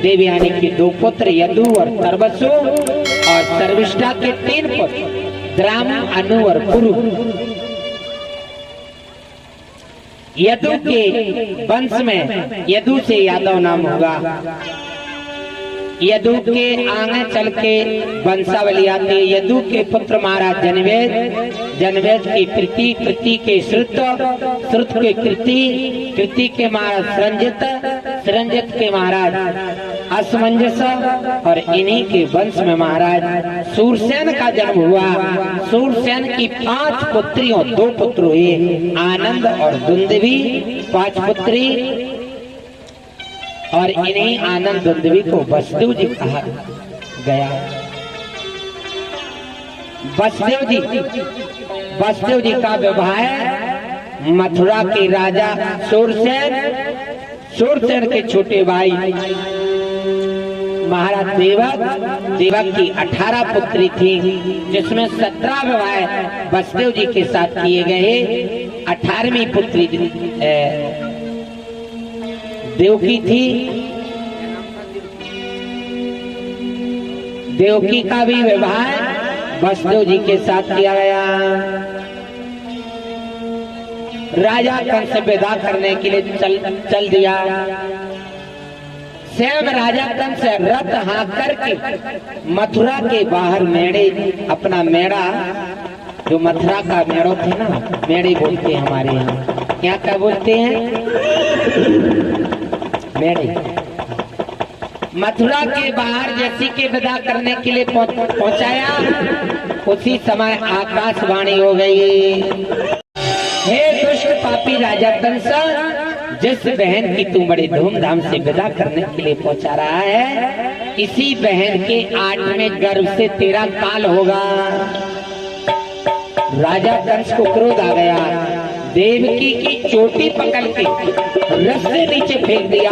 देवयानी के 2 पुत्र यदु और तरबसु और सर्विष्ठा के 3 पुत्र द्राम, अनु और कुरु। यदु के वंश में यदु से यादव नाम होगा। यदु के आगे चल के वंशावली आती है। यदु के पुत्र महाराज जनवेद, जनवेद की प्रीति, प्रीति के श्रुत, श्रुत के कृति, कृति के महाराज सरंजित, सरंजित के महाराज असमंजस और इन्हीं के वंश में महाराज सूरसेन का जन्म हुआ। सूरसेन की 5 पुत्रियों, 2 पुत्र हुए, आनंद और दुंदवी 5 पुत्री, और इन्हीं आनंद दुंदवी को वसुदेव जी कहा गया। वसुदेव जी का विवाह मथुरा के राजा सूरसेन, सूरसेन के छोटे भाई महाराज देवक, देवक की 18 पुत्री थी, जिसमें 17 विवाह वसुदेव जी के साथ किए गए। 18वीं पुत्री देवकी थी। देवकी का भी विवाह वसुदेव जी के साथ किया गया। राजा कंस विदा करने के लिए चल दिया। स्वयं राजा कंस रथ हाँक करके मथुरा के बाहर मेड़े, अपना मेड़ा, जो मथुरा का मेड़ो थे ना, मेड़े बोलते हैं हमारे यहाँ, क्या क्या बोलते हैं, मेड़े। मथुरा के बाहर जैसी के विदा करने के लिए पहुंचाया, उसी समय आकाशवाणी हो गई, हे दुष्ट पापी राजा कंस, जिस बहन की तू बड़े धूमधाम से विदा करने के लिए पहुंचा रहा है, इसी बहन के 8वें गर्भ से तेरा काल होगा। राजा कंस को क्रोध आ गया। देवकी की चोटी पकड़ के रथ से नीचे फेंक दिया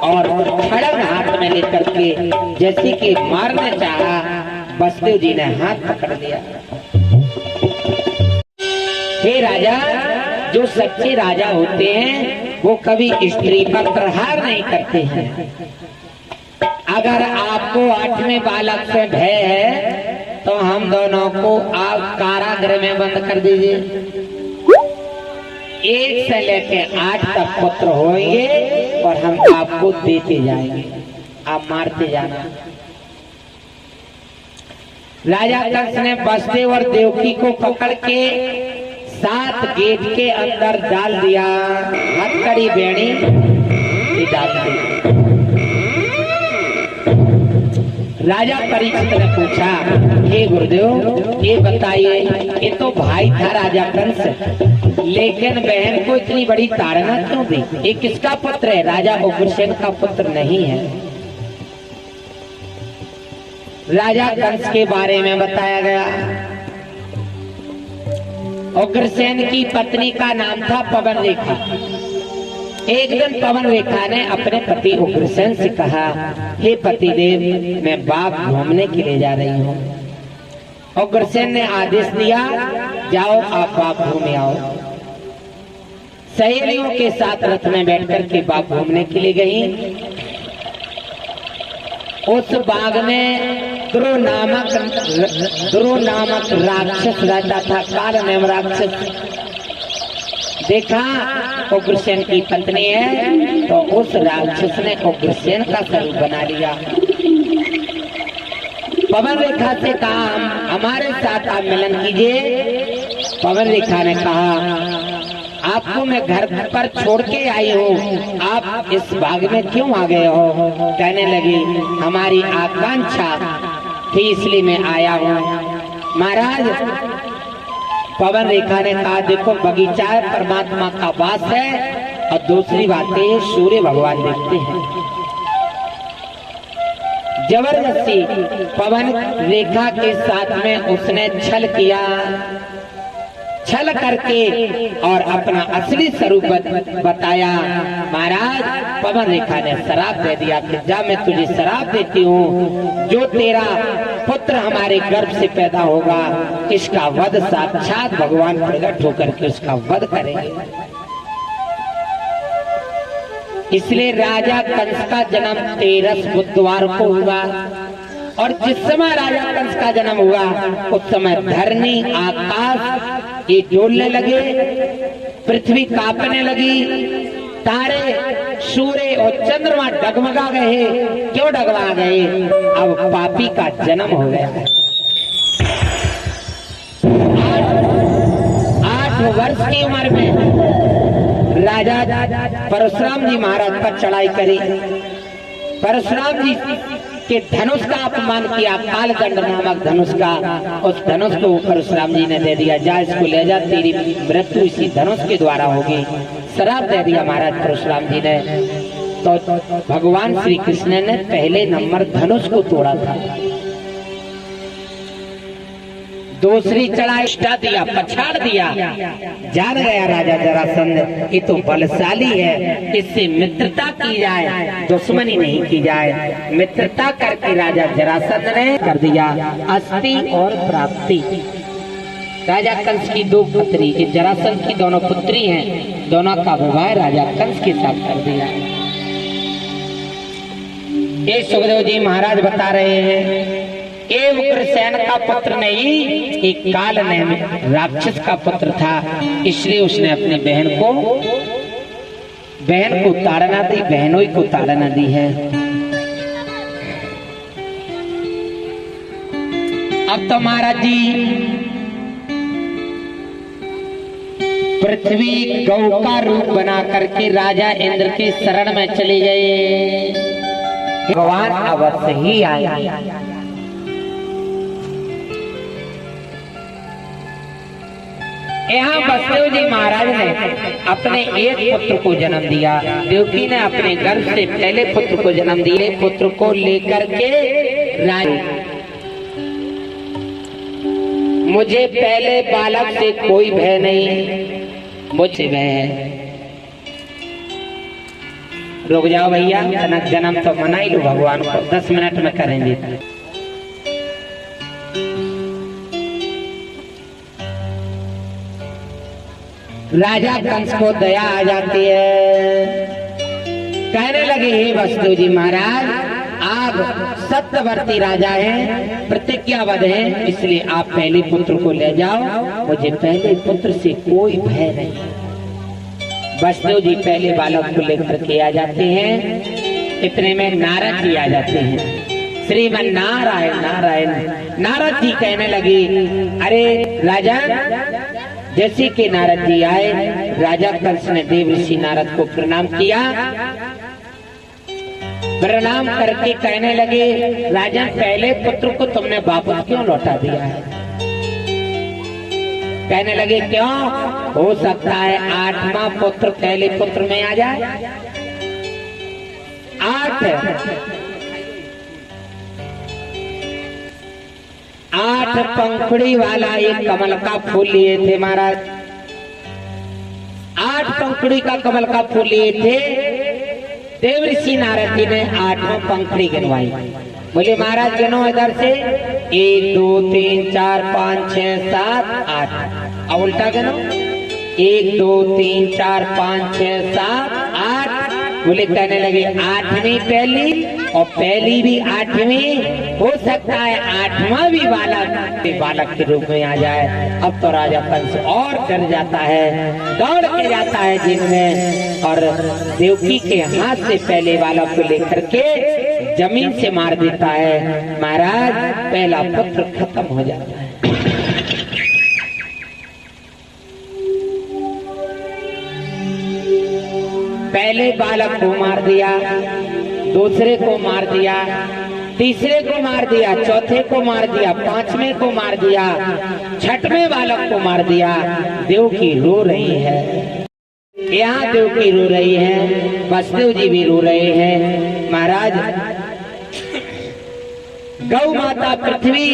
और खड़ग हाथ में लेकर के जैसे कि मारने चाहा, वसुदेव जी ने हाथ पकड़ लिया। हे राजा, जो सच्चे राजा होते हैं वो कभी स्त्री पर प्रहार नहीं करते हैं। अगर आपको 8वें बालक से भय है तो हम दोनों को आप कारागृह में बंद कर दीजिए। 1 से लेके 8 तक पुत्र होंगे और हम आपको देते जाएंगे, आप मारते जाना। राजा कंस ने वसुदेव और देवकी को पकड़ के 7 गेट के अंदर डाल दिया। हथकड़ी बेड़ी डाल दी। राजा परीक्षित ने पूछा, हे गुरुदेव, ये बताइए, ये तो भाई था राजा कंस, लेकिन बहन को इतनी बड़ी ताड़ना क्यों दी? ये किसका पुत्र है? राजा उग्रसेन का पुत्र नहीं है। राजा कंस के बारे में बताया गया। उग्रसेन की पत्नी का नाम था पवन रेखा। एक दिन पवन रेखा ने अपने पति उग्रसेन से कहा, हे पतिदेव, मैं बाग घूमने के लिए जा रही हूँ। उग्रसेन ने आदेश दिया, जाओ आप बाग घूमे आओ। सहेलियों के साथ रथ में बैठकर के बाग घूमने के लिए गई। उस बाग में ध्रुव नामक राक्षस रहता था, काल नाम राक्षस। देखा उग्रसेन की पत्नी है तो उस राक्षस ने उग्रसेन का स्वरूप बना लिया। पवन रेखा से कहा, हमारे साथ आप मिलन कीजिए। पवन रेखा ने कहा, आपको मैं घर पर छोड़ के आई हूँ, आप इस बाग में क्यों आ गए हो? कहने लगी, हमारी आकांक्षा थी इसलिए मैं आया हूँ। महाराज, पवन रेखा ने कहा, देखो बगीचा है, परमात्मा का वास है, और दूसरी बात है सूर्य भगवान देखते हैं। जबरदस्ती पवन रेखा के साथ में उसने छल किया। छल करके और अपना असली स्वरूप बताया। महाराज, पवन रेखा ने शराप दे दिया कि जा, मैं तुझे शराप देती हूँ, जो तेरा पुत्र हमारे गर्भ से पैदा होगा, इसका वध साक्षात भगवान प्रकट होकर के उसका वध करेंगे। इसलिए राजा कंस का जन्म 13 बुधवार को हुआ। और जिस समय राजा कंस का जन्म हुआ उस समय धरनी आकाश ये डोलने लगे, पृथ्वी कांपने लगी, तारे सूर्य और चंद्रमा डगमगा गए। क्यों डगमगा गए? अब पापी का जन्म हो गया। 8 वर्ष की उम्र में राजा परशुराम जी महाराज पर चढ़ाई करी। परशुराम जी के धनुष का अपमान किया, कालदंड नामक धनुष का। उस धनुष को परशुराम जी ने दे दिया, जा इसको ले जा, तेरी मृत्यु इसी धनुष के द्वारा होगी। श्राप दे दिया महाराज परशुराम जी ने। तो भगवान श्री कृष्ण ने पहले नंबर धनुष को तोड़ा था। दूसरी चढ़ाई हटा दिया, पछाड़ दिया। जान गया राजा जरासंध ये तो बलशाली है, इससे मित्रता की जाए, दुश्मनी नहीं की जाए। मित्रता करके राजा जरासंध ने कर दिया अस्थि और प्राप्ति। राजा कंस की 2 पुत्री, जरासंध की दोनों पुत्री हैं, दोनों का विवाह राजा कंस के साथ कर दिया। ये सुखदेव जी महाराज बता रहे हैं, ये उग्रसेन का पुत्र नहीं, एक काल ने राक्षस का पुत्र था, इसलिए उसने अपनी बहन को ताड़ना दी, बहनों को ताड़ना दी है। अब तो महाराज जी पृथ्वी गौ का रूप बना करके राजा इंद्र के शरण में चले गए। भगवान अवश्य ही आए। यहाँ वसुदेव जी महाराज ने अपने एक पुत्र को जन्म दिया। देवकी ने अपने गर्भ से पहले पुत्र को जन्म दिए। पुत्र को लेकर के रानी, मुझे पहले बालक से कोई भय नहीं, मुझसे भय है। रुक जाओ भैया, जनक जन्म तो मना ही लो भगवान को, 10 मिनट में करेंगे। राजा कंस को दया आ जाती है, कहने लगे हे वसुदेव जी महाराज, आप सत्यवर्ती राजा हैं, प्रतिज्ञाबद्ध हैं, इसलिए आप पहले पुत्र को ले जाओ, मुझे पहले पुत्र से कोई भय नहीं। वसुदेव जी पहले बालक को लेकर के आ जाते हैं। इतने में नारद जी आ जाते हैं। श्रीमन नारायण नारायण। नारद जी कहने लगे, अरे राजा, जैसे कि नारद जी आए, राजा कंस ने देवर्षि नारद को प्रणाम किया। प्रणाम करके कहने लगे, राजा पहले पुत्र को तुमने वापस क्यों लौटा दिया है? कहने लगे क्यों? हो सकता है 8वां पुत्र पहले पुत्र में आ जाए। 8 पंखुड़ी वाला एक कमल का फूल लिए थे महाराज। 8 पंखुड़ी का कमल का फूल लिए थे। देवर्षि नारद जी ने 8वां पंखुड़ी गिनवाई। बोले महाराज गिनो इधर से, 1 2 3 4 5 6 7 8। अब उल्टा गिनो, 1 2 3 4 5 6 7 8। बोले कहने लगे 8वीं पहली और पहली भी 8वीं, हो सकता है 8वां भी बालक के रूप में आ जाए। अब तो राजा कंस और डर जाता है, दौड़ के जाता है जिन में, और देवकी के हाथ से पहले बालक को लेकर के जमीन से मार देता है। महाराज पहला पुत्र खत्म हो जाता है। पहले बालक को मार दिया, दूसरे को मार दिया, तीसरे को मार दिया, चौथे को मार दिया, 5वें को मार दिया, 6वें बालक को मार दिया। देवकी रो रही है, यहाँ देवकी रो रही है, वसुदेव जी भी रो रहे हैं। महाराज गौ माता पृथ्वी,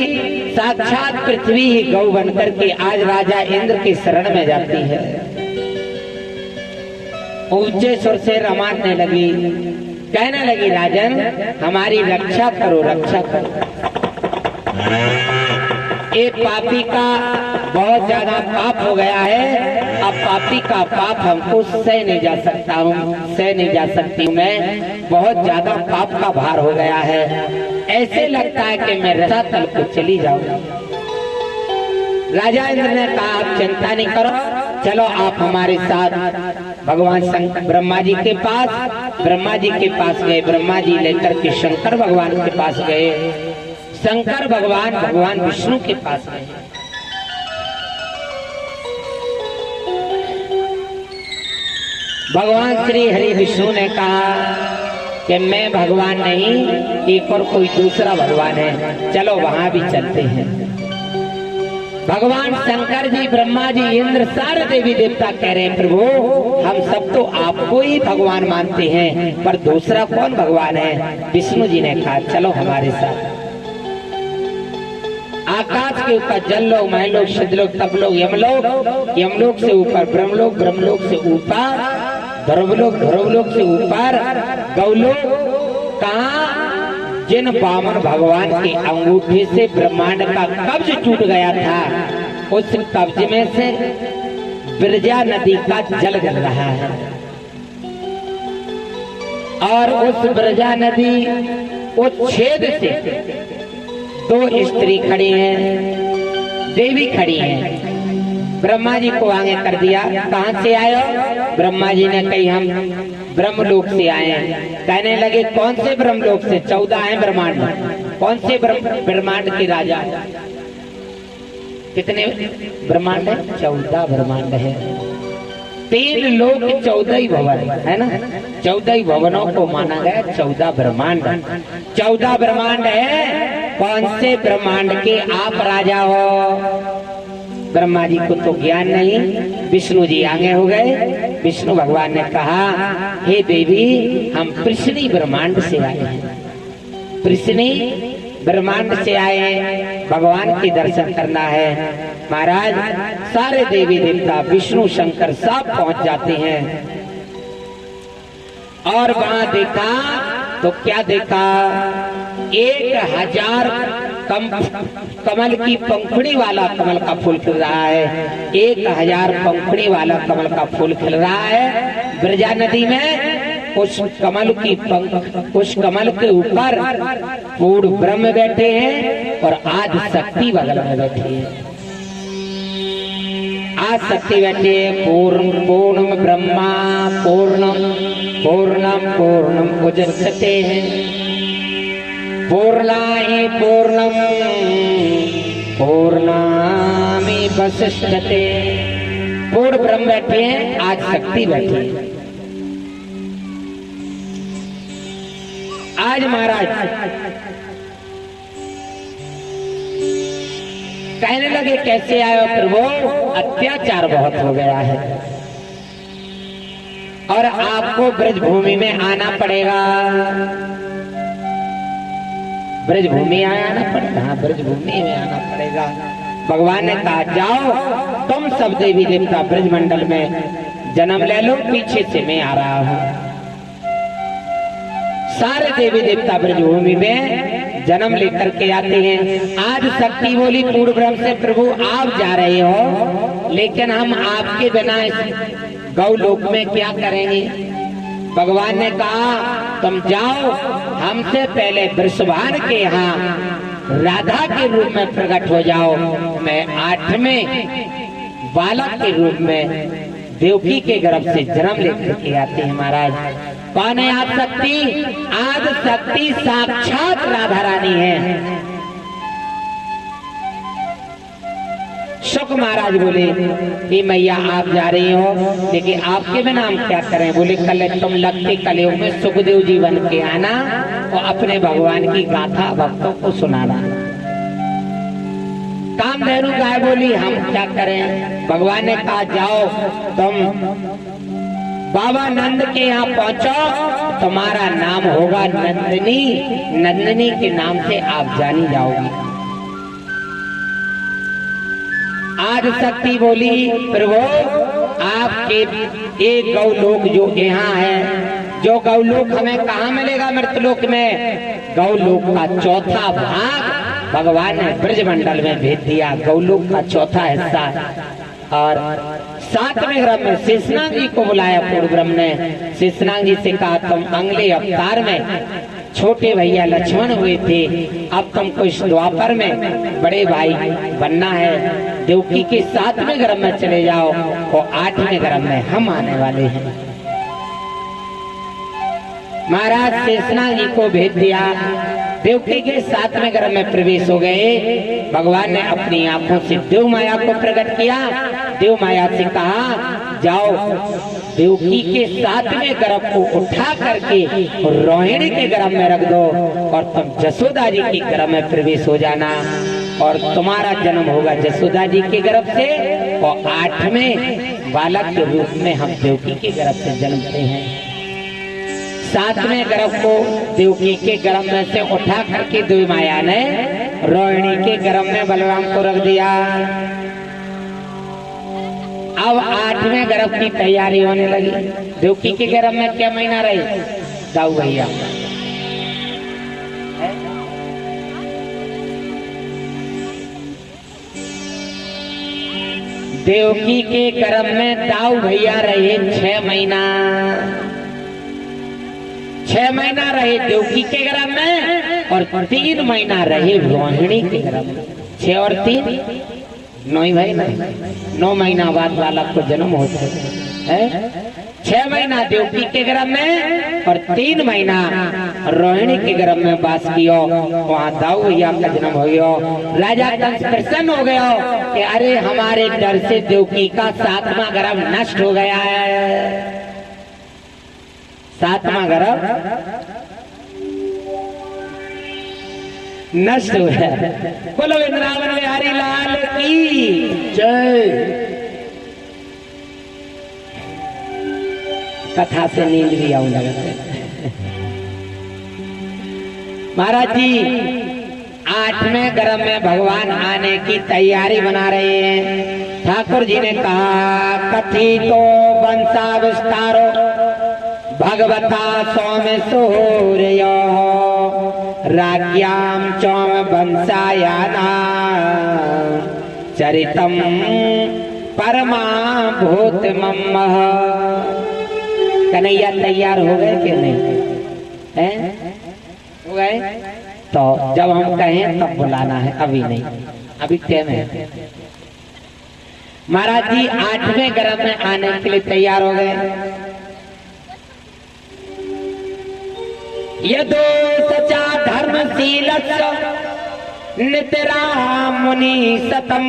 साक्षात पृथ्वी ही गौ बनकर के आज राजा इंद्र के शरण में जाती है। ऊंचे सुर से रमाने लगी, कहने लगी राजन हमारी रक्षा करो, रक्षा करो। एक पापी का बहुत ज्यादा पाप हो गया है। अब पापी का पाप हमको सह नहीं जा सकता हूँ, सह नहीं जा सकती हूँ मैं, बहुत ज्यादा पाप का भार हो गया है। ऐसे लगता है कि मैं रसातल को चली जाऊँ। राजा इंद्र ने कहा आप चिंता नहीं करो, चलो आप हमारे साथ भगवान शंकर ब्रह्मा जी के पास। ब्रह्मा जी के पास गए, ब्रह्मा जी लेकर के शंकर भगवान के पास गए। शंकर भगवान भगवान विष्णु के पास गए। भगवान श्री हरि विष्णु ने कहा कि मैं भगवान नहीं, एक और कोई दूसरा भगवान है, चलो वहां भी चलते हैं। भगवान शंकर जी, ब्रह्मा जी, इंद्र, सारे देवी देवता कह रहे हैं प्रभु हम सब तो आपको ही भगवान मानते हैं, पर दूसरा कौन भगवान है? विष्णु जी ने कहा चलो हमारे साथ। आकाश के ऊपर जल लोग, महलोक, सिद्धलोक, तपलोक, यमलोक, यमलोक से ऊपर ब्रह्मलोक, ब्रह्मलोक से ऊपर ध्रुवलोक, ध्रुवलोक से ऊपर गौलोक। कहा जिन बामन भगवान के अंगूठे से ब्रह्मांड का कब्ज टूट गया था, उस कब्ज में से विरजा नदी का जल गिर रहा है। और उस विरजा नदी उस छेद से दो स्त्री खड़ी हैं, देवी खड़ी हैं। ब्रह्मा जी को आगे कर दिया, कहां से आए हो? ब्रह्मा जी ने कही हम ब्रह्मलोक से आए हैं। कहने लगे कौन से ब्रह्मलोक से? 14 है ब्रह्मांड। कौन से ब्रह्मांड के राजा? कितने ब्रह्मांड है? 14 ब्रह्मांड है। 3 लोक 14 ही भवन है ना, 14 ही भवनों को माना गया 14 ब्रह्मांड। 14 ब्रह्मांड है। कौन से ब्रह्मांड के आप राजा हो? ब्रह्मा जी को तो ज्ञान नहीं। विष्णु जी आगे हो गए। विष्णु भगवान ने कहा हे देवी हम पृश्नी ब्रह्मांड से आए हैं, पृश्नी ब्रह्मांड से आए हैं, भगवान के दर्शन करना है। महाराज सारे देवी देवता विष्णु शंकर सब पहुंच जाते हैं। और वहां देखा तो क्या देखा? 1000 कमल की पंखुड़ी वाला कमल का फूल खिल रहा है। 1000 पंखुड़ी वाला कमल का फूल खिल रहा है विरजा नदी में। उस कमल की पंख, उस कमल के ऊपर पूर्ण ब्रह्म बैठे हैं और आदि शक्ति बगल में बैठी है। आदि शक्ति बैठे हैं। पूर्ण पूर्ण ब्रह्मा पूर्णम पूर्णम पूर्णम उदच्यते हैं। पूर्णाहि पूर्णम पूर्णामि वसिष्ठते। पूर्ण ब्रह्म बैठे हैं, आज शक्ति बैठी है। आज महाराज कहने लगे कैसे आए हो प्रभु? अत्याचार बहुत हो गया है और आपको ब्रजभूमि में आना पड़ेगा। ब्रजभूमि आना पड़ेगा। हाँ ब्रजभूमि में आना पड़ेगा। भगवान ने कहा जाओ तुम सब देवी देवता ब्रजमंडल में जन्म ले लो, पीछे से मैं आ रहा हूँ। सारे देवी देवता ब्रजभूमि में जन्म लेकर के आते हैं। आज शक्ति बोली पूर्ण ब्रह्म से प्रभु आप जा रहे हो, लेकिन हम आपके बिना इस गौलोक में क्या करेंगे? भगवान ने कहा तुम जाओ, हमसे पहले वृषभान के यहाँ राधा के रूप में प्रकट हो जाओ। मैं 8वें बालक के रूप में देवकी के गर्भ से जन्म लेकर के आते हैं। महाराज कौन है आप शक्ति? आज शक्ति साक्षात राधा रानी है। शुक महाराज बोले कि मैया आप जा रही हो, लेकिन आपके बिना हम क्या करें? बोले कल तुम लगते कलयुग में सुखदेव जी बन के आना और अपने भगवान की गाथा भक्तों को सुनाना। कामधेनु गाय बोली हम क्या करें? भगवान ने कहा जाओ तुम बाबा नंद के यहाँ पहुंचो, तुम्हारा नाम होगा नंदिनी। नंदिनी के नाम से आप जानी जाओगी। आज शक्ति बोली प्रभु आपके एक गौलोक जो यहाँ है, जो गौलोक हमें कहाँ मिलेगा? मृतलोक में। गौलोक का 4था भाग भगवान ने ब्रजमंडल में भेज दिया, गौलोक का चौथा हिस्सा। और 7वें ग्रह में शेषनाग जी को बुलाया पूर्ण ब्रह्म ने। शेषनाग जी से कहा तुम अगले अवतार में छोटे भैया लक्ष्मण हुए थे, अब तुमको इस द्वापर में बड़े भाई बनना है। देवकी के 7वें ग्रह में चले जाओ और 8वें ग्रह में हम आने वाले हैं। महाराज शेषनाग जी को भेज दिया। देवकी के 7वें ग्रह में प्रवेश हो गए। भगवान ने अपनी आंखों से देव माया को प्रकट किया। देव माया से कहा जाओ देवकी के 7वें गर्भ को उठा करके रोहिणी के गर्भ में रख दो और तुम जसोदा जी के गर्भ में प्रवेश हो जाना और तुम्हारा जन्म होगा जसोदा जी के गर्भ से। और 8वें बालक के रूप में हम देवकी के गर्भ से जन्मते हैं। 7वें गर्भ को देवकी के गर्भ में से उठा करके देवी माया ने रोहिणी के गर्भ में बलराम को रख दिया। अब 8वें गर्भ की तैयारी होने लगी। देवकी के गर्भ में क्या महीना रहे दाऊ भैया? देवकी के गर्भ में दाऊ भैया रहे 6 महीना। 6 महीना रहे देवकी के गर्भ में और 3 महीना रहे रोहिणी के गर्भ में। 6 और 3 9 भाई 9 महीना बाद बालक को जन्म होता है। 6 महीना देवकी के गर्भ में और 3 महीना रोहिणी के गर्भ में वास किया। वहाँ दाऊ भैया का जन्म हो गया। राजा कंस प्रसन्न हो गया कि अरे हमारे डर से देवकी का 7वां गर्भ नष्ट हो गया है। 7वां गर्भ नष्ट हो गया। बोलो वृंदावन बिहारी लाल की जय। कथा से नींद भी आने लगा। महाराज जी 8वें गर्भ में भगवान आने की तैयारी बना रहे हैं। ठाकुर जी ने कहा कथी तो वंशा विस्तारो भगवता सौम्य सूर्य राज्ञाम चौम वंशायाना चरितम परमा भूत मम। कन्हैया तैयार हो गए कि नहीं? हैं? हो गए? तो जब हम कहें तब बुलाना है, अभी नहीं, अभी टाइम है। महाराज जी 8वें गर्भ में आने के लिए तैयार हो गए। यदो सचा धर्मशील नितरा मुनि सतम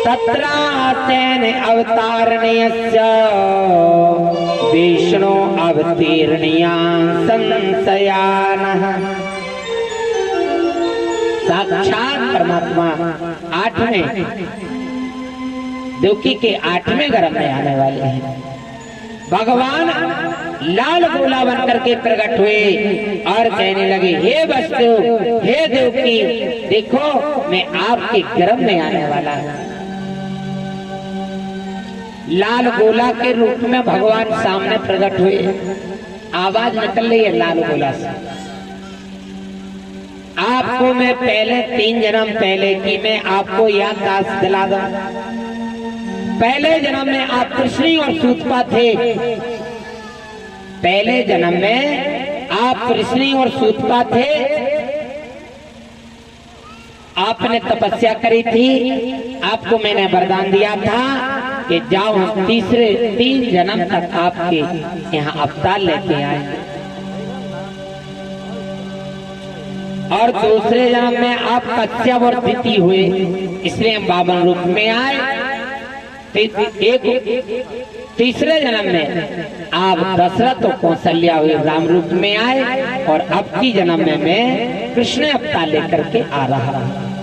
तत्रासेन अवतारणीयस्य विष्णु अवतीर्णिया संशयानः। साक्षात परमात्मा 8वें देवकी के 8वें गर्भ में आने वाले हैं। भगवान लाल गोला बन करके प्रकट हुए और कहने लगे हे वस्तु हे देवकी देखो मैं आपके गर्भ में आने वाला हूं। लाल गोला के रूप में भगवान सामने प्रकट हुए। आवाज निकल रही है लाल गोला से। आपको मैं पहले 3 जन्म पहले की मैं आपको याददाश्त दिला दूं। पहले जन्म में आप कृष्णी और सूतपा थे। पहले जन्म में आप कृष्णी और सूतपा थे। आपने तपस्या करी थी। आपको मैंने वरदान दिया था कि जाओ हम 3 जन्म तक आपके यहाँ अवतार लेके आए। और दूसरे जन्म में आप कश्यप और दिति हुए, इसलिए हम 52 रूप में आए। तीसरे जन्म में आप दशरथ और कौशल्या हुए राम रूप में आए और अब की जन्म में मैं कृष्ण अवतार लेकर के आ रहा हूं।